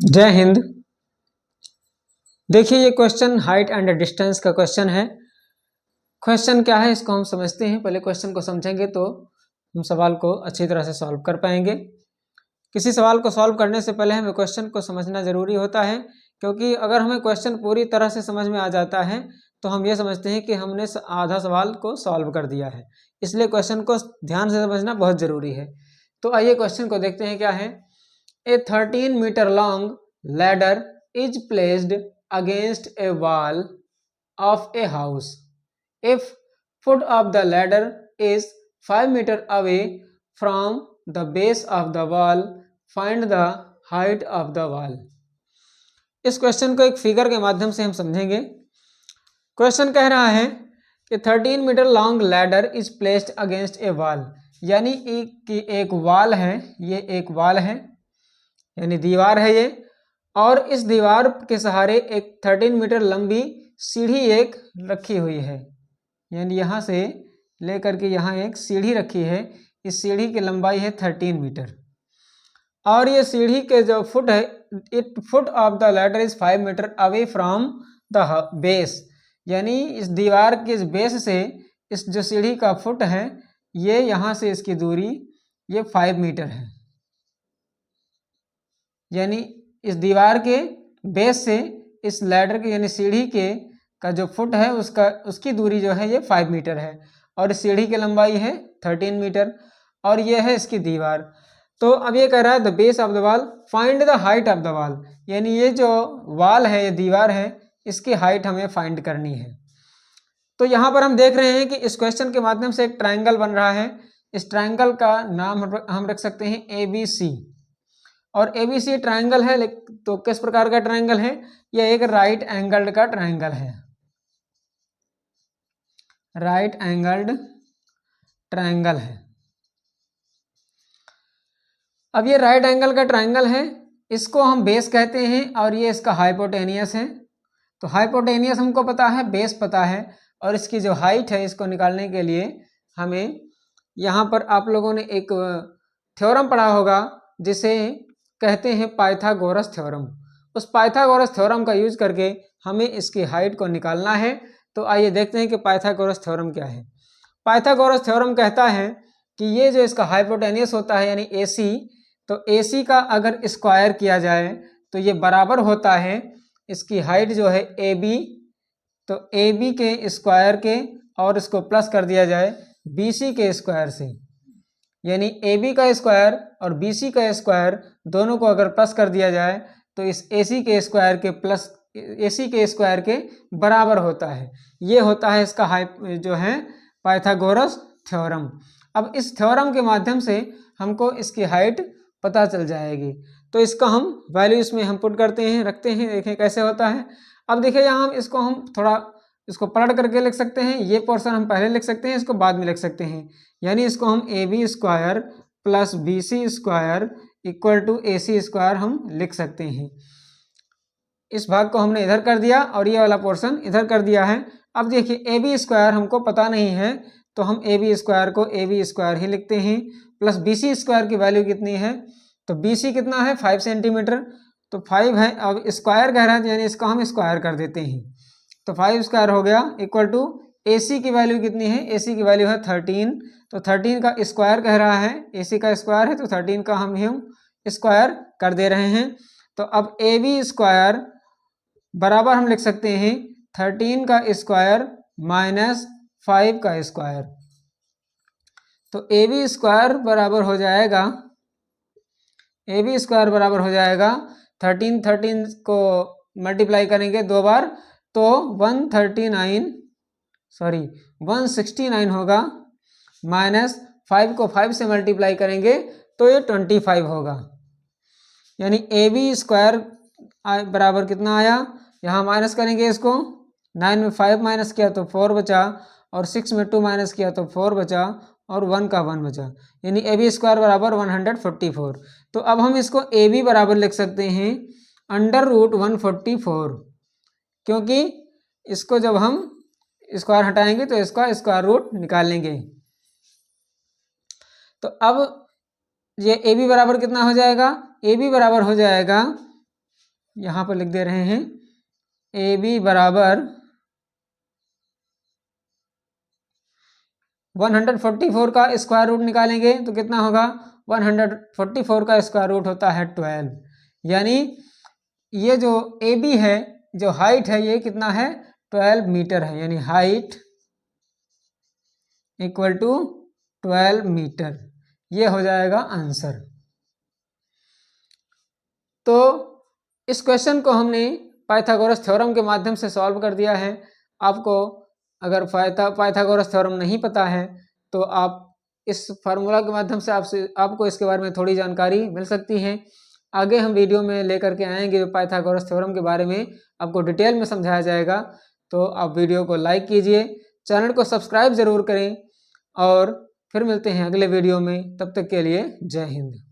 जय हिंद। देखिए ये क्वेश्चन हाइट एंड डिस्टेंस का क्वेश्चन है। क्वेश्चन क्या है इसको हम समझते हैं। पहले क्वेश्चन को समझेंगे तो हम सवाल को अच्छी तरह से सॉल्व कर पाएंगे। किसी सवाल को सॉल्व करने से पहले हमें क्वेश्चन को समझना जरूरी होता है, क्योंकि अगर हमें क्वेश्चन पूरी तरह से समझ में आ जाता है तो हम ये समझते हैं कि हमने आधा सवाल को सॉल्व कर दिया है। इसलिए क्वेश्चन को ध्यान से समझना बहुत जरूरी है। तो आइए क्वेश्चन को देखते हैं क्या है। A 13 meter long ladder is placed against a wall of a house. If foot of the ladder is 5 meter away from the base of the wall, find the height of the wall. इस question को एक figure के माध्यम से हम समझेंगे। Question कह रहा है कि 13 metre long ladder is placed against a wall, यानी कि एक वॉल है, ये एक वॉल है यानी दीवार है ये, और इस दीवार के सहारे एक 13 मीटर लंबी सीढ़ी एक रखी हुई है, यानी यहाँ से लेकर के यहाँ एक सीढ़ी रखी है। इस सीढ़ी की लंबाई है 13 मीटर और ये सीढ़ी के जो फुट है, it foot of the ladder is 5 metre away from the base, यानी इस दीवार के बेस से इस जो सीढ़ी का फुट है ये यहाँ से इसकी दूरी ये 5 मीटर है, यानी इस दीवार के बेस से इस लैडर के यानी सीढ़ी के का जो फुट है उसकी दूरी जो है ये 5 मीटर है और इस सीढ़ी की लंबाई है 13 मीटर और ये है इसकी दीवार। तो अब ये कह रहा है the base of the wall find the height of the wall, यानी ये जो वॉल है ये दीवार है इसकी हाइट हमें फाइंड करनी है। तो यहाँ पर हम देख रहे हैं कि इस क्वेश्चन के माध्यम से एक ट्राइंगल बन रहा है। इस ट्राइंगल का नाम हम रख सकते हैं ABC, और ABC ट्राइंगल है। तो किस प्रकार का ट्राइंगल है? यह एक राइट एंगल्ड का ट्राइंगल है, राइट एंगल्ड ट्राइंगल है। अब ये राइट एंगल का ट्राइंगल है, इसको हम बेस कहते हैं और ये इसका हाइपोटेनियस है। तो हाइपोटेनियस हमको पता है, बेस पता है, और इसकी जो हाइट है इसको निकालने के लिए हमें यहाँ पर आप लोगों ने एक थ्योरम पढ़ा होगा जिसे कहते हैं पाइथागोरस थ्योरम। उस पाइथागोरस थ्योरम का यूज करके हमें इसकी हाइट को निकालना है। तो आइए देखते हैं कि पाइथागोरस थ्योरम क्या है। पाइथागोरस थ्योरम कहता है कि ये जो इसका हाइपोटेनियस होता है यानी AC, तो AC का अगर स्क्वायर किया जाए तो ये बराबर होता है इसकी हाइट जो है AB, तो AB के स्क्वायर के और इसको प्लस कर दिया जाए BC के स्क्वायर से, यानी AB का स्क्वायर और BC का स्क्वायर दोनों को अगर प्लस कर दिया जाए तो इस AC के स्क्वायर के प्लस AC के स्क्वायर के बराबर होता है। ये होता है इसका जो है पाइथागोरस थ्योरम। अब इस थ्योरम के माध्यम से हमको इसकी हाइट पता चल जाएगी। तो इसका हम वैल्यू इसमें हम पुट करते हैं, रखते हैं, देखें कैसे होता है। अब देखिए यहाँ हम थोड़ा इसको पलट करके लिख सकते हैं। ये पोर्शन हम पहले लिख सकते हैं, इसको बाद में लिख सकते हैं, यानी इसको हम AB square plus BC square equal to AC square हम लिख सकते हैं। इस भाग को हमने इधर कर दिया और ये वाला पोर्शन इधर कर दिया है। अब देखिए AB स्क्वायर हमको पता नहीं है तो हम AB स्क्वायर को AB स्क्वायर ही लिखते हैं, प्लस BC स्क्वायर की वैल्यू कितनी है, तो BC कितना है 5 सेंटीमीटर, तो 5 है। अब स्क्वायर कह रहा है यानी इसका हम स्क्वायर कर देते हैं, तो 5 स्क्वायर हो गया इक्वल टू AC की वैल्यू कितनी है, AC की वैल्यू है 13, तो 13 का स्क्वायर कह रहा है, AC का स्क्वायर है तो 13 का हम स्क्वायर कर दे रहे हैं। तो अब AB स्क्वायर बराबर हम लिख सकते हैं 13 का स्क्वायर माइनस 5 का स्क्वायर, तो AB स्क्वायर बराबर हो जाएगा, AB स्क्वायर बराबर हो जाएगा 13 को मल्टीप्लाई करेंगे 2 बार तो 169 होगा, माइनस 5 को 5 से मल्टीप्लाई करेंगे तो ये 25 होगा, यानी AB स्क्वायर बराबर कितना आया, यहाँ माइनस करेंगे इसको, 9 में 5 माइनस किया तो 4 बचा, और 6 में 2 माइनस किया तो 4 बचा, और 1 का 1 बचा, यानी AB स्क्वायर बराबर 144। तो अब हम इसको AB बराबर लिख सकते हैं √144, क्योंकि इसको जब हम स्क्वायर हटाएंगे तो इसका स्क्वायर रूट निकालेंगे। तो अब ये AB बराबर कितना हो जाएगा, AB बराबर हो जाएगा यहाँ पर लिख दे रहे हैं ए बी बराबर 144 का स्क्वायर रूट निकालेंगे तो कितना होगा, 144 का स्क्वायर रूट होता है 12, यानी ये जो ए बी है, जो हाइट है ये कितना है 12 मीटर है, यानी हाइट इक्वल टू 12 मीटर, ये हो जाएगा आंसर। तो इस क्वेश्चन को हमने पाइथागोरस थ्योरम के माध्यम से सॉल्व कर दिया है। आपको अगर पाइथागोरस थ्योरम नहीं पता है तो आप इस फार्मूला के माध्यम से आपको इसके बारे में थोड़ी जानकारी मिल सकती है। आगे हम वीडियो में लेकर के आएंगे पाइथागोरस थ्योरम के बारे में आपको डिटेल में समझाया जाएगा। तो आप वीडियो को लाइक कीजिए, चैनल को सब्सक्राइब ज़रूर करें और फिर मिलते हैं अगले वीडियो में। तब तक के लिए जय हिंद।